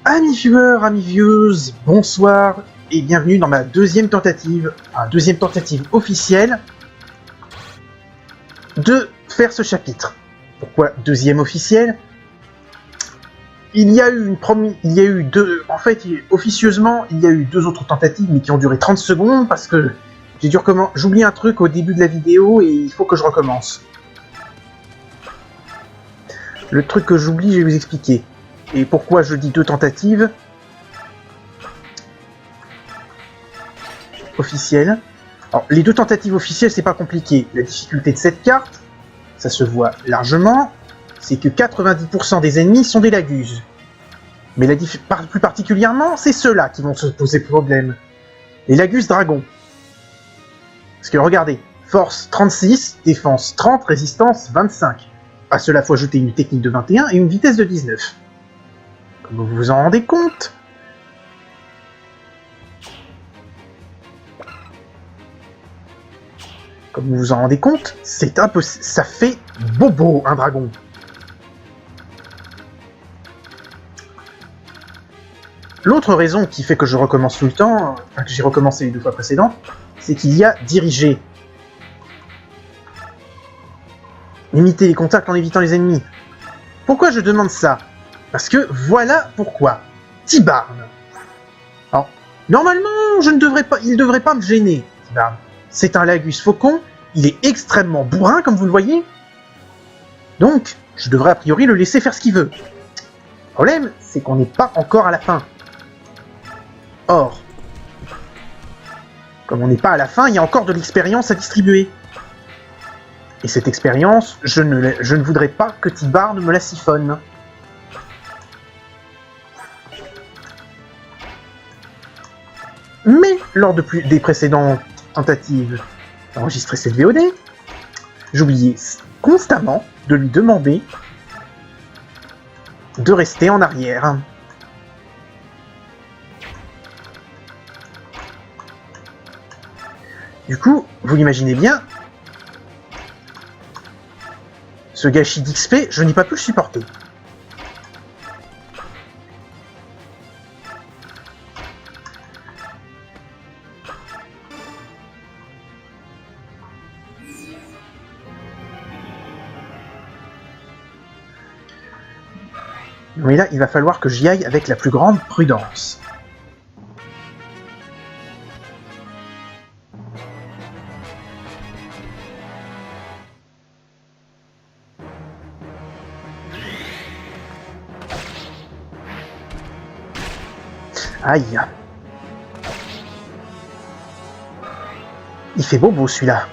Amis viewers, amis vieweuses, bonsoir et bienvenue dans ma deuxième tentative officielle de faire ce chapitre. Pourquoi deuxième officielle? Officieusement, il y a eu deux autres tentatives, mais qui ont duré 30 secondes parce que j'oublie un truc au début de la vidéo et il faut que je recommence. Le truc que j'oublie, je vais vous expliquer. Et pourquoi je dis deux tentatives officielles. Alors, les deux tentatives officielles, c'est pas compliqué. La difficulté de cette carte, ça se voit largement, c'est que 90% des ennemis sont des laguses. Mais plus particulièrement, c'est ceux-là qui vont se poser problème. Les lagus dragons. Parce que regardez, force 36, défense 30, résistance 25. À cela, faut ajouter une technique de 21 et une vitesse de 19. Comme vous vous en rendez compte, c'est impossible. Ça fait bobo un dragon. L'autre raison qui fait que je recommence tout le temps, que j'ai recommencé les deux fois précédentes, c'est qu'il y a dirigé. Limiter les contacts en évitant les ennemis. Pourquoi je demande ça? Parce que voilà pourquoi. Tibarn. Alors, normalement, il ne devrait pas me gêner, Tibarn. C'est un lagus faucon, il est extrêmement bourrin, comme vous le voyez. Donc, je devrais a priori le laisser faire ce qu'il veut. Le problème, c'est qu'on n'est pas encore à la fin. Or, comme on n'est pas à la fin, il y a encore de l'expérience à distribuer. Et cette expérience, je ne voudrais pas que Tibarn me la siphonne. Mais, lors des précédentes tentatives d'enregistrer cette VOD, j'oubliais constamment de lui demander de rester en arrière. Du coup, vous l'imaginez bien, ce gâchis d'XP, je n'ai pas pu le supporter. Mais là, il va falloir que j'y aille avec la plus grande prudence. Aïe. Il fait bobo celui-là.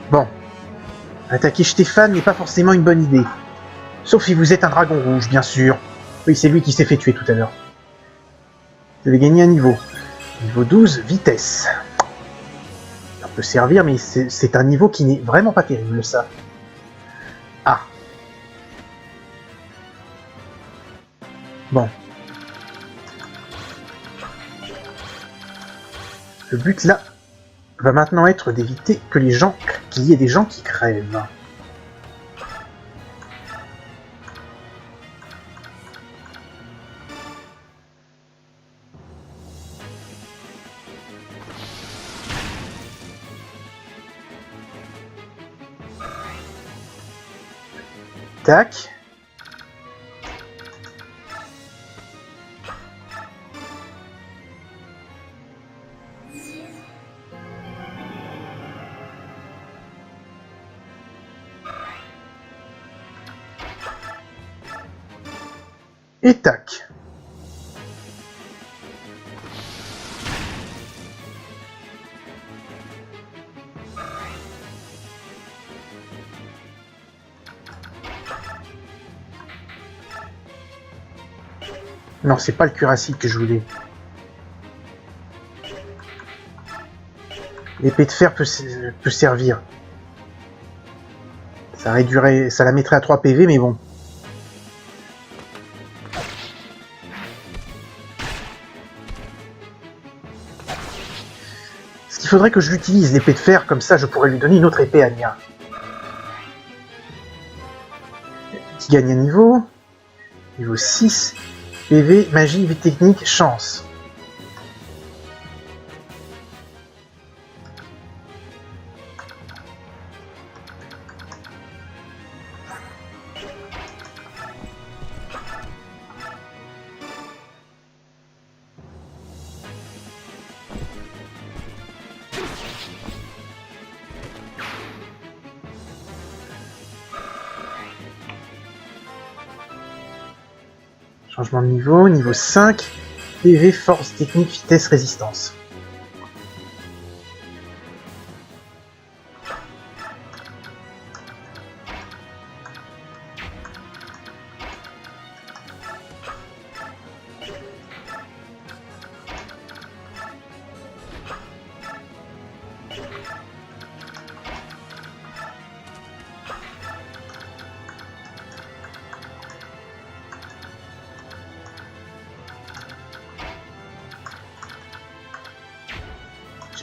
Bon, attaquer Stéphane n'est pas forcément une bonne idée. Sauf si vous êtes un dragon rouge, bien sûr. Oui, c'est lui qui s'est fait tuer tout à l'heure. Vous avez gagné un niveau. Niveau 12, vitesse. Ça peut servir, mais c'est un niveau qui n'est vraiment pas terrible, ça. Ah. Bon. Le but, là, va maintenant être d'éviter qu'il y ait des gens qui crèvent. Tac. Et tac. Non, c'est pas le cuirassé que je voulais. L'épée de fer peut servir. Ça réduirait, ça la mettrait à 3 PV, mais bon. Il faudrait que je l'utilise, l'épée de fer, comme ça je pourrais lui donner une autre épée à Nia. Qui gagne un niveau. Niveau 6. PV, magie, vie technique, chance. Changement de niveau 5, PV, force, technique, vitesse, résistance.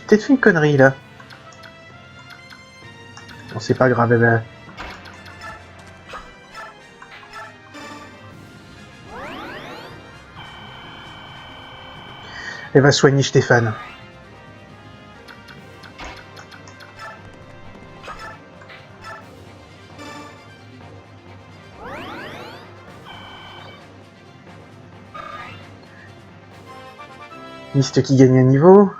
Peut-être fait une connerie là. Bon, c'est pas grave, elle va soigner Stéphane. Liste qui gagne un niveau.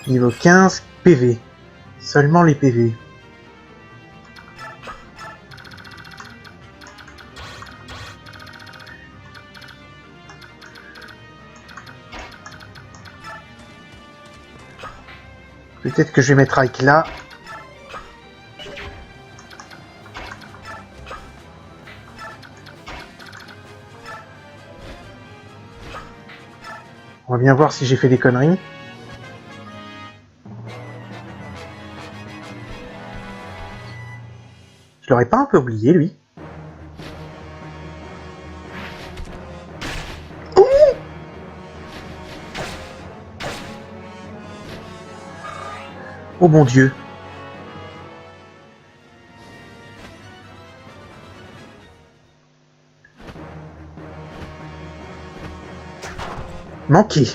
Niveau 15, PV. Seulement les PV. Peut-être que je vais mettre Ike là. On va bien voir si j'ai fait des conneries. Je l'aurais pas un peu oublié, lui. Ouh! Oh mon Dieu. Manqué.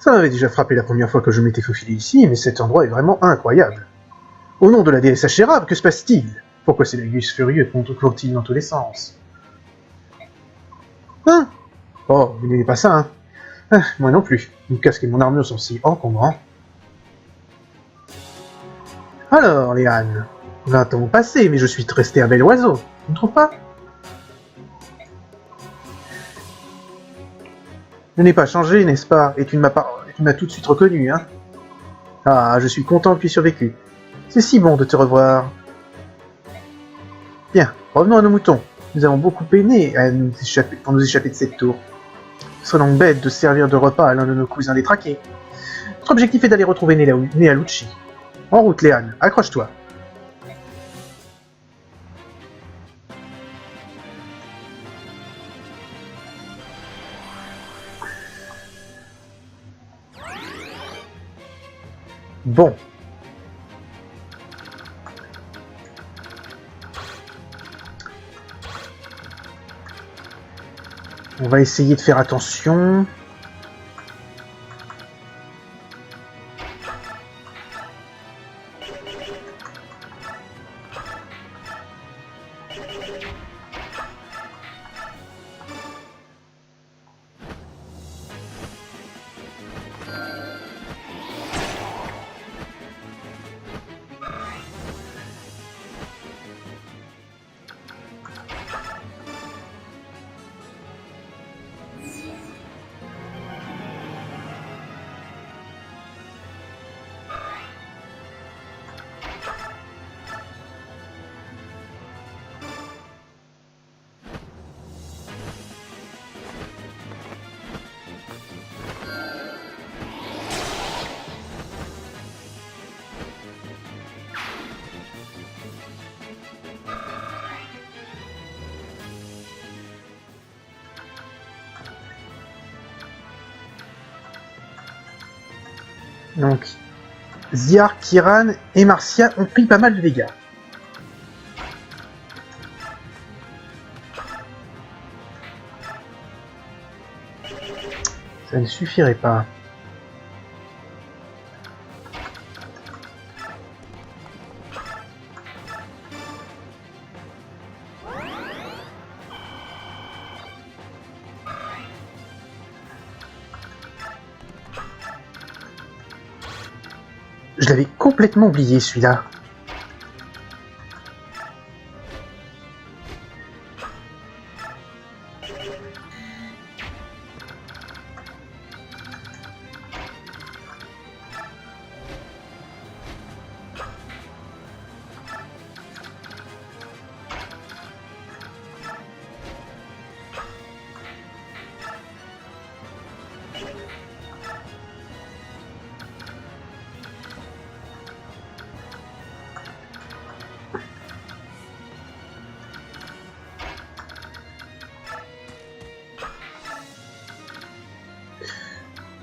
Ça m'avait déjà frappé la première fois que je m'étais faufilé ici, mais cet endroit est vraiment incroyable. Au nom de la déesse Asherab, que se passe-t-il? Pourquoi ces Lagus furieux courent-ils dans tous les sens? Hein? Oh, vous n'aimez pas ça, hein? Ah, moi non plus. Mon casque et mon armure sont si encombrants. Alors, Léane, 20 ans ont passé, mais je suis resté un bel oiseau. Tu ne trouves pas? Je n'ai pas changé, n'est-ce pas? Et tu m'as tout de suite reconnu, hein? Ah, je suis content que tu aies survécu. C'est si bon de te revoir. Bien, revenons à nos moutons. Nous avons beaucoup peiné pour nous échapper de cette tour. Ce serait donc bête de servir de repas à l'un de nos cousins détraqués. Notre objectif est d'aller retrouver Nealucci. En route, Léane, accroche-toi. Bon. On va essayer de faire attention. Donc, Ziar, Kiran et Marcia ont pris pas mal de dégâts. Ça ne suffirait pas. Je l'avais complètement oublié, celui-là.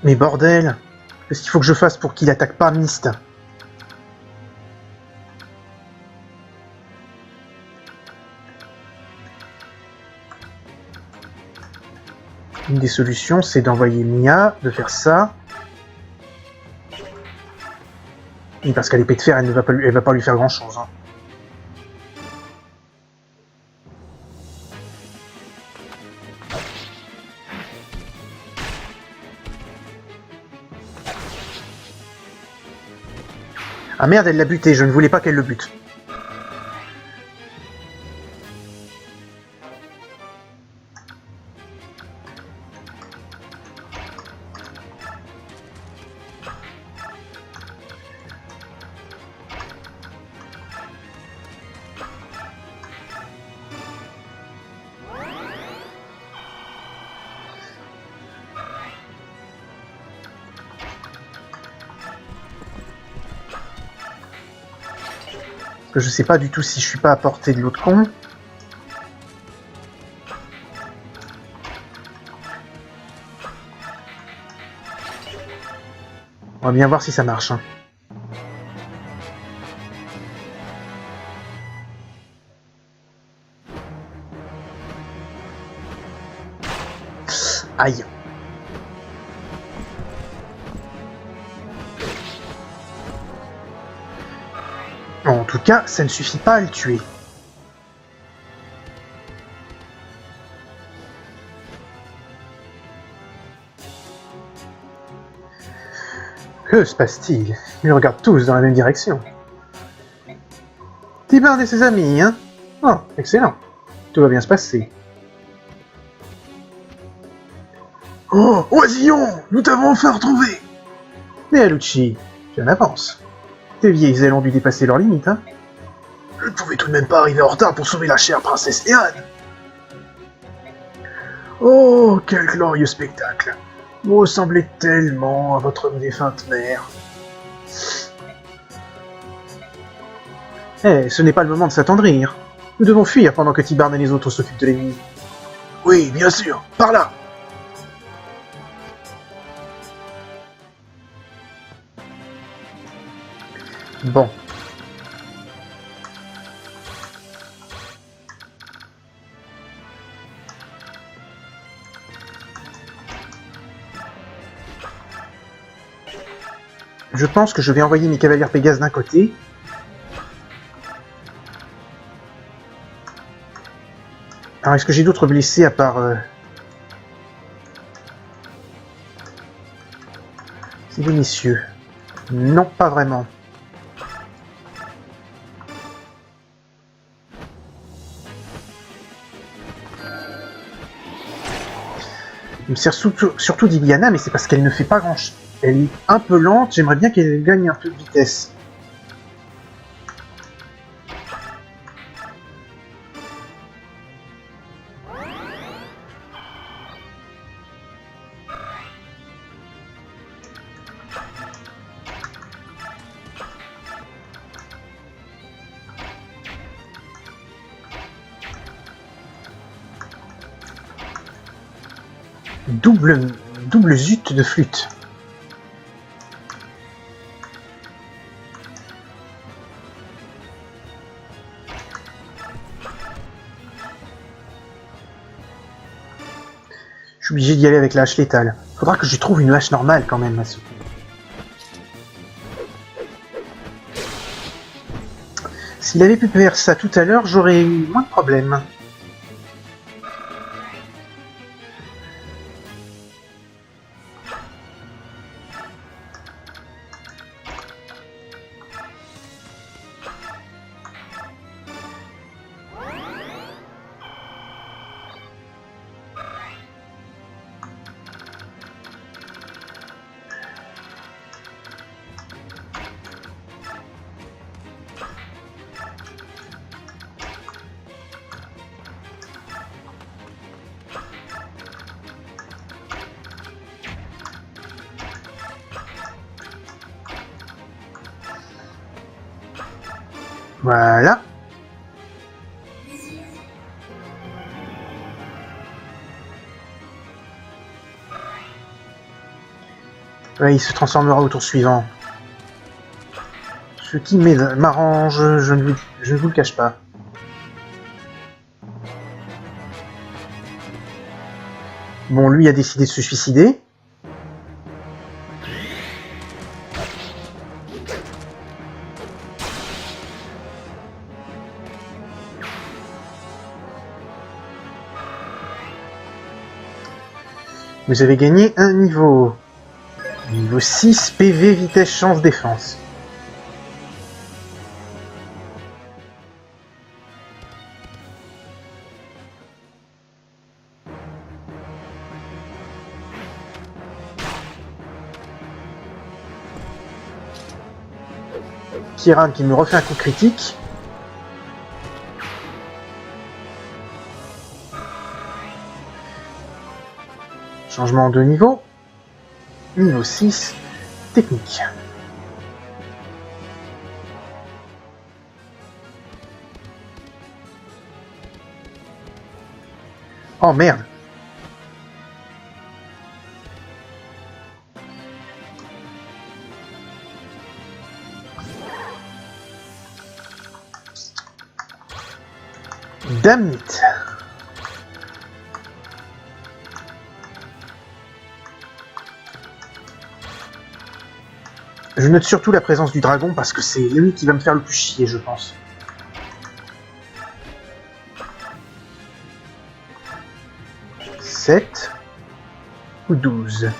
Mais bordel! Qu'est-ce qu'il faut que je fasse pour qu'il attaque pas Myst? Une des solutions, c'est d'envoyer Mia, de faire ça. Et parce qu'à l'épée de fer, elle va pas lui faire grand-chose. Hein. Ah merde, elle l'a buté, je ne voulais pas qu'elle le bute. Parce que je sais pas du tout si je suis pas à portée de l'autre con. On va bien voir si ça marche. Hein. Aïe. En tout cas, ça ne suffit pas à le tuer. Que se passe-t-il? Ils regardent tous dans la même direction. Tibard et ses amis, hein? Oh, excellent. Tout va bien se passer. Oh, oisillon! Nous t'avons enfin retrouvé! Mais Alucci, tu en avances. Tes vieilles ailes ont dû dépasser leurs limites, hein? Je ne pouvais tout de même pas arriver en retard pour sauver la chère princesse Léane. Oh, quel glorieux spectacle! Vous ressemblez tellement à votre défunte mère. Eh, ce n'est pas le moment de s'attendrir. Nous devons fuir pendant que Tibard et les autres s'occupent de l'ennemi. Oui, bien sûr, par là! Bon. Je pense que je vais envoyer mes cavaliers Pégase d'un côté. Alors, est-ce que j'ai d'autres blessés à part... C'est des messieurs. Non, pas vraiment. Il me sert surtout d'Iliana, mais c'est parce qu'elle ne fait pas grand-chose. Elle est un peu lente, j'aimerais bien qu'elle gagne un peu de vitesse. Double zut de flûte. Je suis obligé d'y aller avec la hache létale. Faudra que je trouve une hache normale quand même à ce coup. S'il avait pu faire ça tout à l'heure, j'aurais eu moins de problèmes. Voilà. Ouais, il se transformera au tour suivant. Ce qui m'arrange, je ne vous le cache pas. Bon, lui a décidé de se suicider. Vous avez gagné un niveau. Niveau 6, PV, vitesse, chance, défense. Kiran qui me refait un coup critique. Changement de niveau. Niveau 6, technique. Oh merde. Damn it. Je note surtout la présence du dragon parce que c'est lui qui va me faire le plus chier, je pense. « 7 ou 12.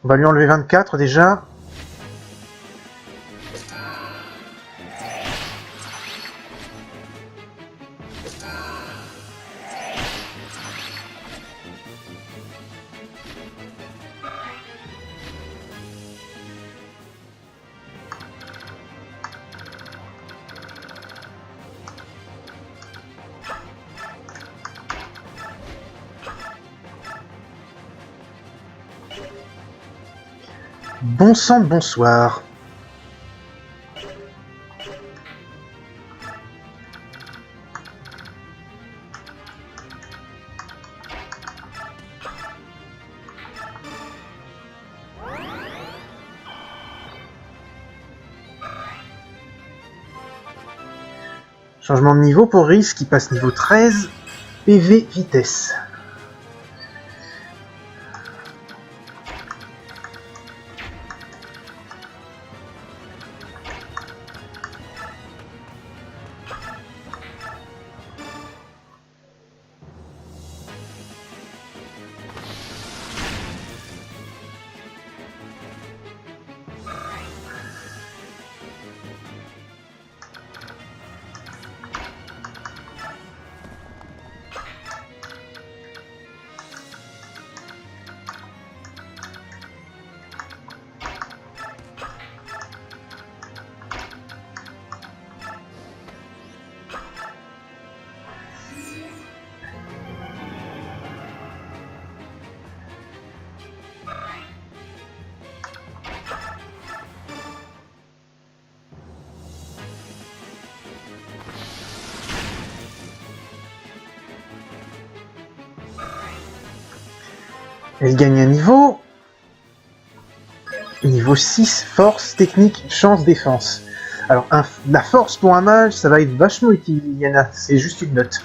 On va lui enlever 24 déjà. Bon sang de bonsoir. Changement de niveau pour Rhys qui passe niveau 13, PV vitesse. Elle gagne un niveau. Niveau 6, force, technique, chance, défense. Alors, la force pour un mage, ça va être vachement utile, Yana. C'est juste une note.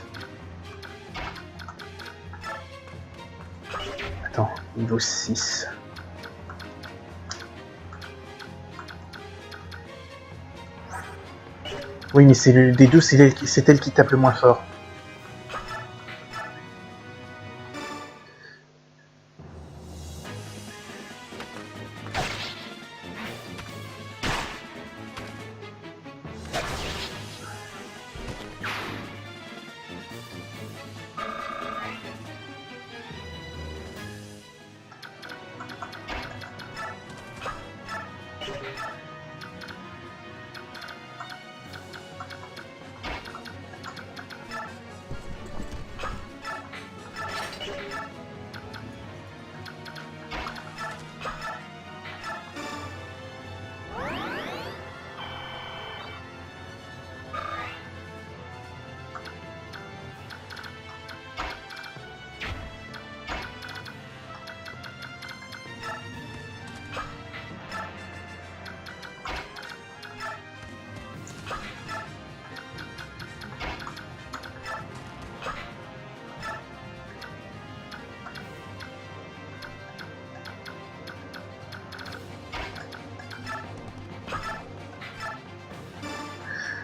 Attends, niveau 6. Oui, mais des deux, c'est elle qui tape le moins fort.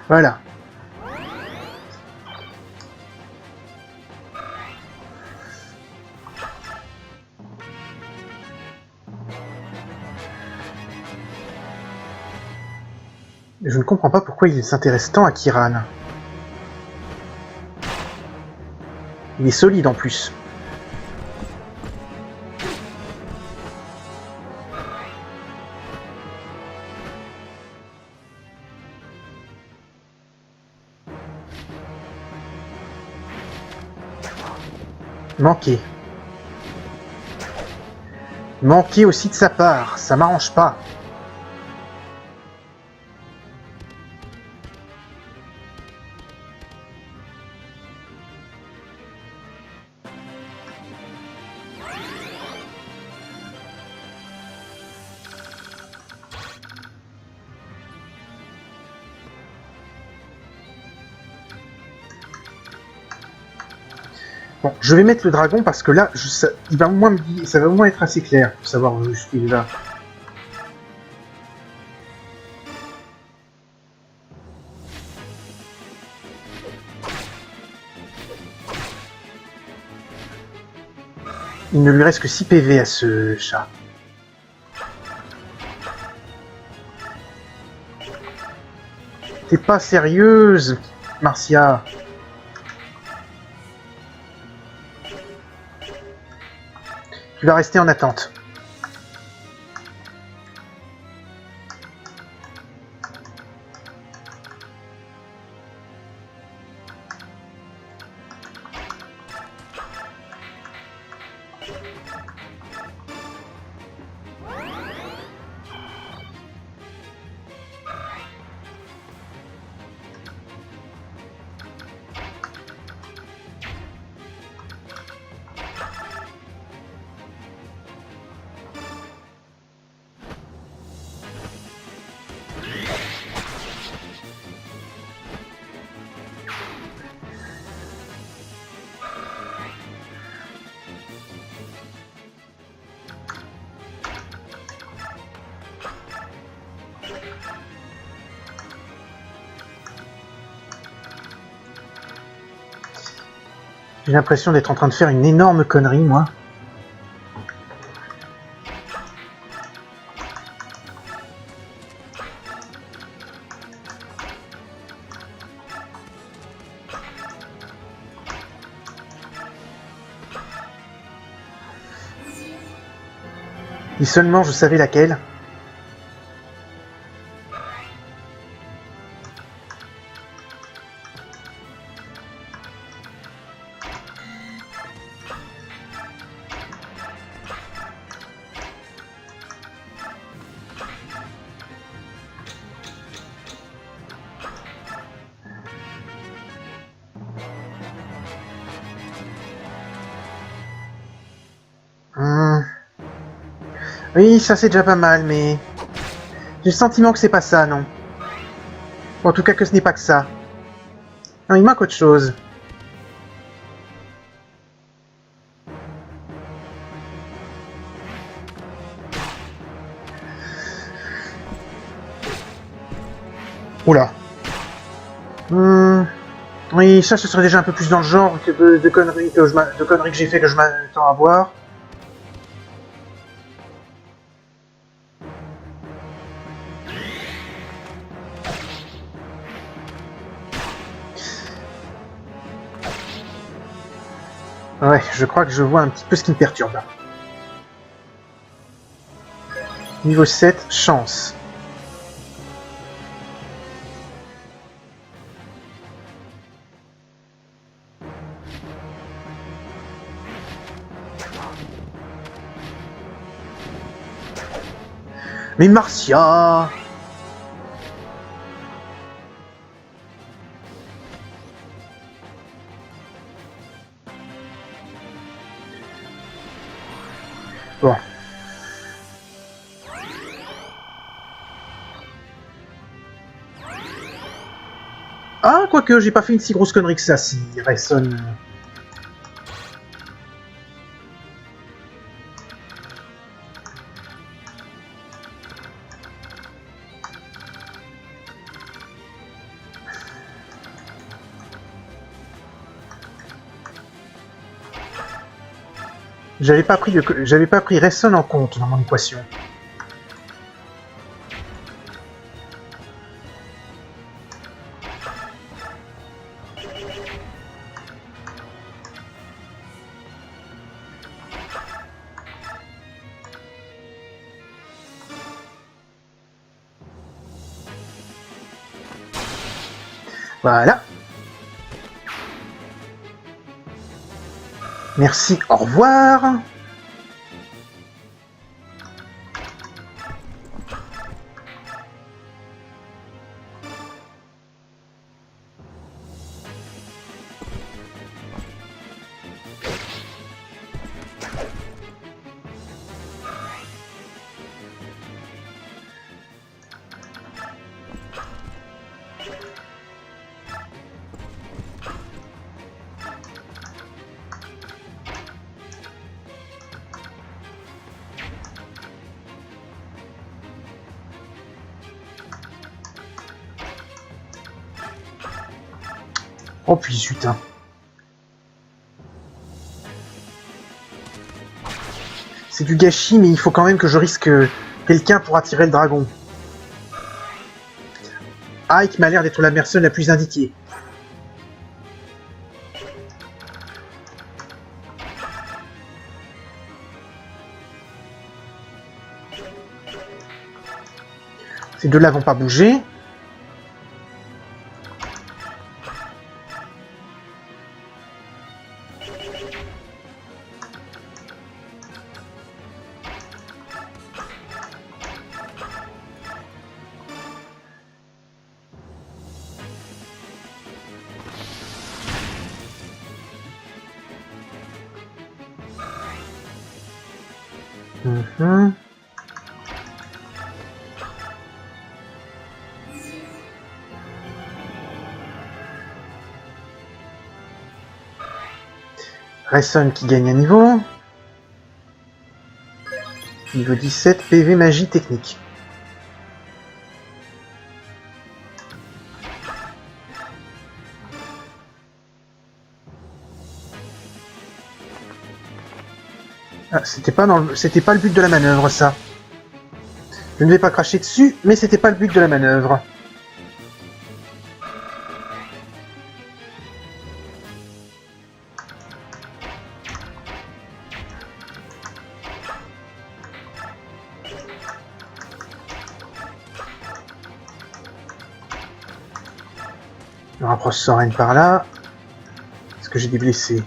Voilà. Je ne comprends pas pourquoi il s'intéresse tant à Kiran. Il est solide en plus. Manqué. Manqué aussi de sa part, ça m'arrange pas. Bon, je vais mettre le dragon parce que là, ça va au moins être assez clair pour savoir où il va. Il ne lui reste que 6 PV à ce chat. T'es pas sérieuse, Marcia. Tu vas rester en attente. J'ai l'impression d'être en train de faire une énorme connerie, moi. Si seulement je savais laquelle. Oui, ça c'est déjà pas mal, mais... J'ai le sentiment que c'est pas ça, non. En tout cas que ce n'est pas que ça. Non, il manque autre chose. Oula. Oui, ça ce serait déjà un peu plus dans le genre que de conneries que j'ai fait que je m'attends à voir. Ouais, je crois que je vois un petit peu ce qui me perturbe. Niveau 7, chance. Mais Marcia! Bon. Ah, quoique, j'ai pas fait une si grosse connerie que ça, si Rayson... J'avais pas pris Rayson en compte dans mon équation. Voilà. Merci, au revoir. Oh puis zut, hein. C'est du gâchis, mais il faut quand même que je risque quelqu'un pour attirer le dragon. Ike m'a l'air d'être la personne la plus indiquée. Ces deux-là vont pas bouger. Rayson qui gagne un niveau. Niveau 17, PV magie technique. Ah, c'était pas le but de la manœuvre, ça. Je ne vais pas cracher dessus, mais c'était pas le but de la manœuvre. Je rapproche Soren par là. Est-ce que j'ai des blessés?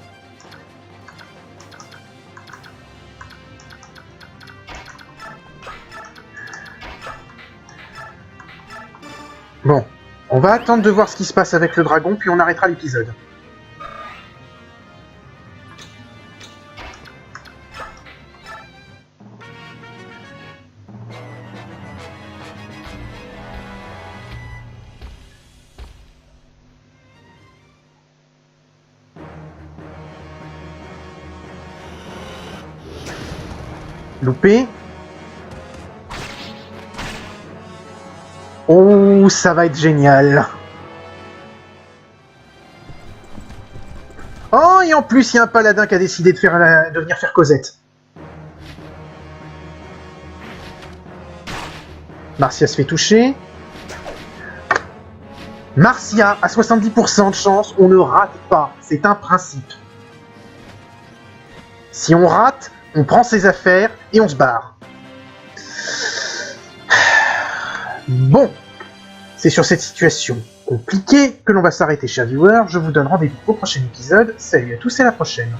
Bon, on va attendre de voir ce qui se passe avec le dragon, puis on arrêtera l'épisode. Loupé. Oh, ça va être génial. Oh, et en plus, il y a un paladin qui a décidé de venir faire Cosette. Marcia se fait toucher. Marcia a 70% de chance, on ne rate pas. C'est un principe. Si on rate, on prend ses affaires et on se barre. Bon, c'est sur cette situation compliquée que l'on va s'arrêter, chers viewers. Je vous donne rendez-vous au prochain épisode. Salut à tous et à la prochaine.